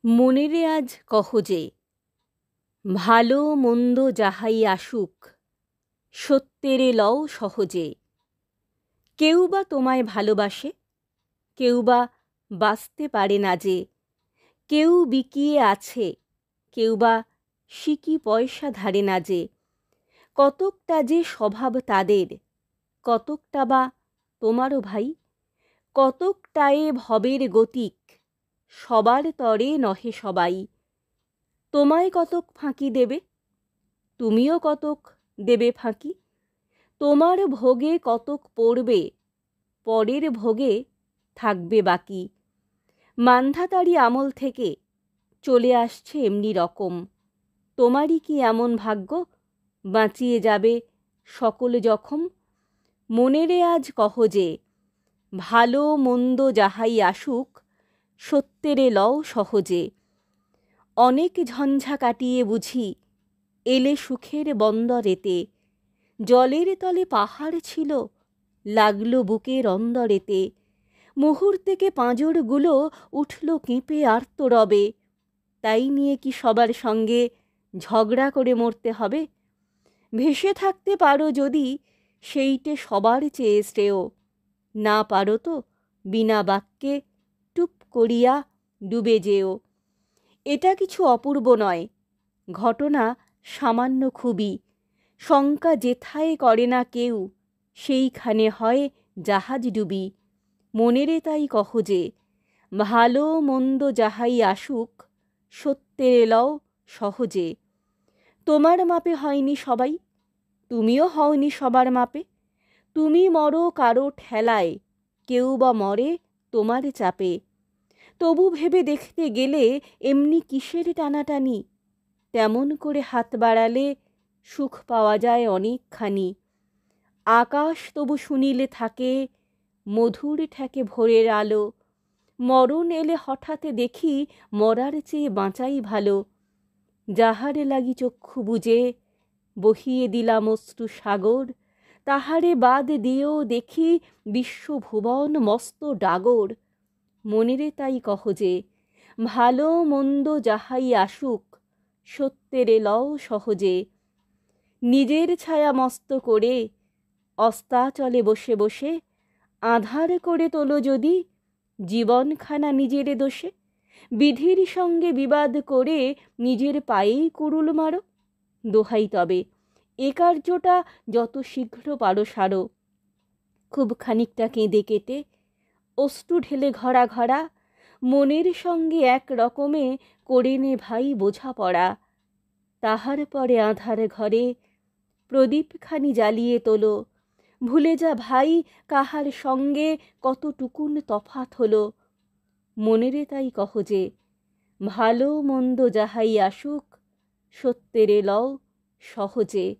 মনেরে আজ কহ যে, ভালো মন্দ যাহাই আসুক, সত্যেরে লও সহজে। কেউ বা তোমায় ভালোবাসে, কেউ বা বাঁচতে পারে না যে। কেউ বিকিয়ে আছে, কেউ বা সিকি পয়সা ধারে না যে। কতকটা যে স্বভাব তাদের, কতকটা বা তোমারও ভাই। কতকটায়ে ভবের গতিক, সবার তরে নহে সবাই। তোমায় কতক ফাঁকি দেবে, তুমিও কতক দেবে ফাঁকি। তোমার ভোগে কতক পড়বে, পরের ভোগে থাকবে বাকি। মান্ধাতারি আমল থেকে চলে আসছে এমনি রকম। তোমারই কি এমন ভাগ্য, বাঁচিয়ে যাবে সকল জখম? মনেরে আজ কহ যে, ভালো মন্দ যাহাই আসুক, সত্যেরে লও সহজে। অনেক ঝঞ্ঝা কাটিয়ে বুঝি এলে সুখের বন্দরেতে। জলের তলে পাহাড় ছিল, লাগলো বুকের অন্দরেতে। মুহূর্তেকে পাঁজরগুলো উঠল কেঁপে আর্তরবে। তাই নিয়ে কি সবার সঙ্গে ঝগড়া করে মরতে হবে? ভেসে থাকতে পারো যদি, সেইটে সবার চেয়ে শ্রেয়। না পারো তো বিনা বাক্যে টুপ করিয়া ডুবে যেও। এটা কিছু অপূর্ব নয়, ঘটনা সামান্য খুবই। শঙ্কা যেথায় করে না কেউ, সেইখানে হয় জাহাজ ডুবি। মনেরে তাই কহ যে, ভালো মন্দ যাহাই আসুক, সত্যেরে লও সহজে। তোমার মাপে হয়নি সবাই, তুমিও হওনি সবার মাপে। তুমি মরো কারো ঠেলায়, কেউ বা মরে তোমার চাপে। তবু ভেবে দেখতে গেলে এমনি কিসের টানাটানি? তেমন করে হাত বাড়ালে সুখ পাওয়া যায় অনেকখানি। আকাশ তবু শুনিলে থাকে, মধুর ঠেকে ভোরের আলো। মরণ এলে হঠাৎ দেখি, মরার চেয়ে বাঁচাই ভালো। যাহারে লাগি চক্ষু বুজে বহিয়ে দিলাম অশ্রু সাগর, তাহারে বাদ দিয়েও দেখি বিশ্বভুবন মস্ত ডাগর। মনেরে তাই কহ যে, ভালো মন্দ যাহাই আসুক, সত্যেরে লও সহজে। নিজের ছায়া মস্ত করে অস্তাচলে বসে বসে, আঁধার করে তোলো যদি জীবনখানা নিজের দোষে। বিধির সঙ্গে বিবাদ করে নিজের পায়েই কুড়ুল মারো। দোহাই তবে এ কার্যটা যত শীঘ্র পারো সারো। খুব খানিকটা কেঁদে কেটে অশ্রু ঢেলে ঘরা ঘরা, মনের সঙ্গে এক রকমে করে নে ভাই বোঝাপড়া। তাহার পরে আঁধার ঘরে প্রদীপখানি জ্বালিয়ে তোলো। ভুলে যা ভাই কাহার সঙ্গে কতটুকুন তফাত হলো। মনেরে তাই কহ যে, ভালো মন্দ যাহাই আসুক, সত্যেরে লও সহজে।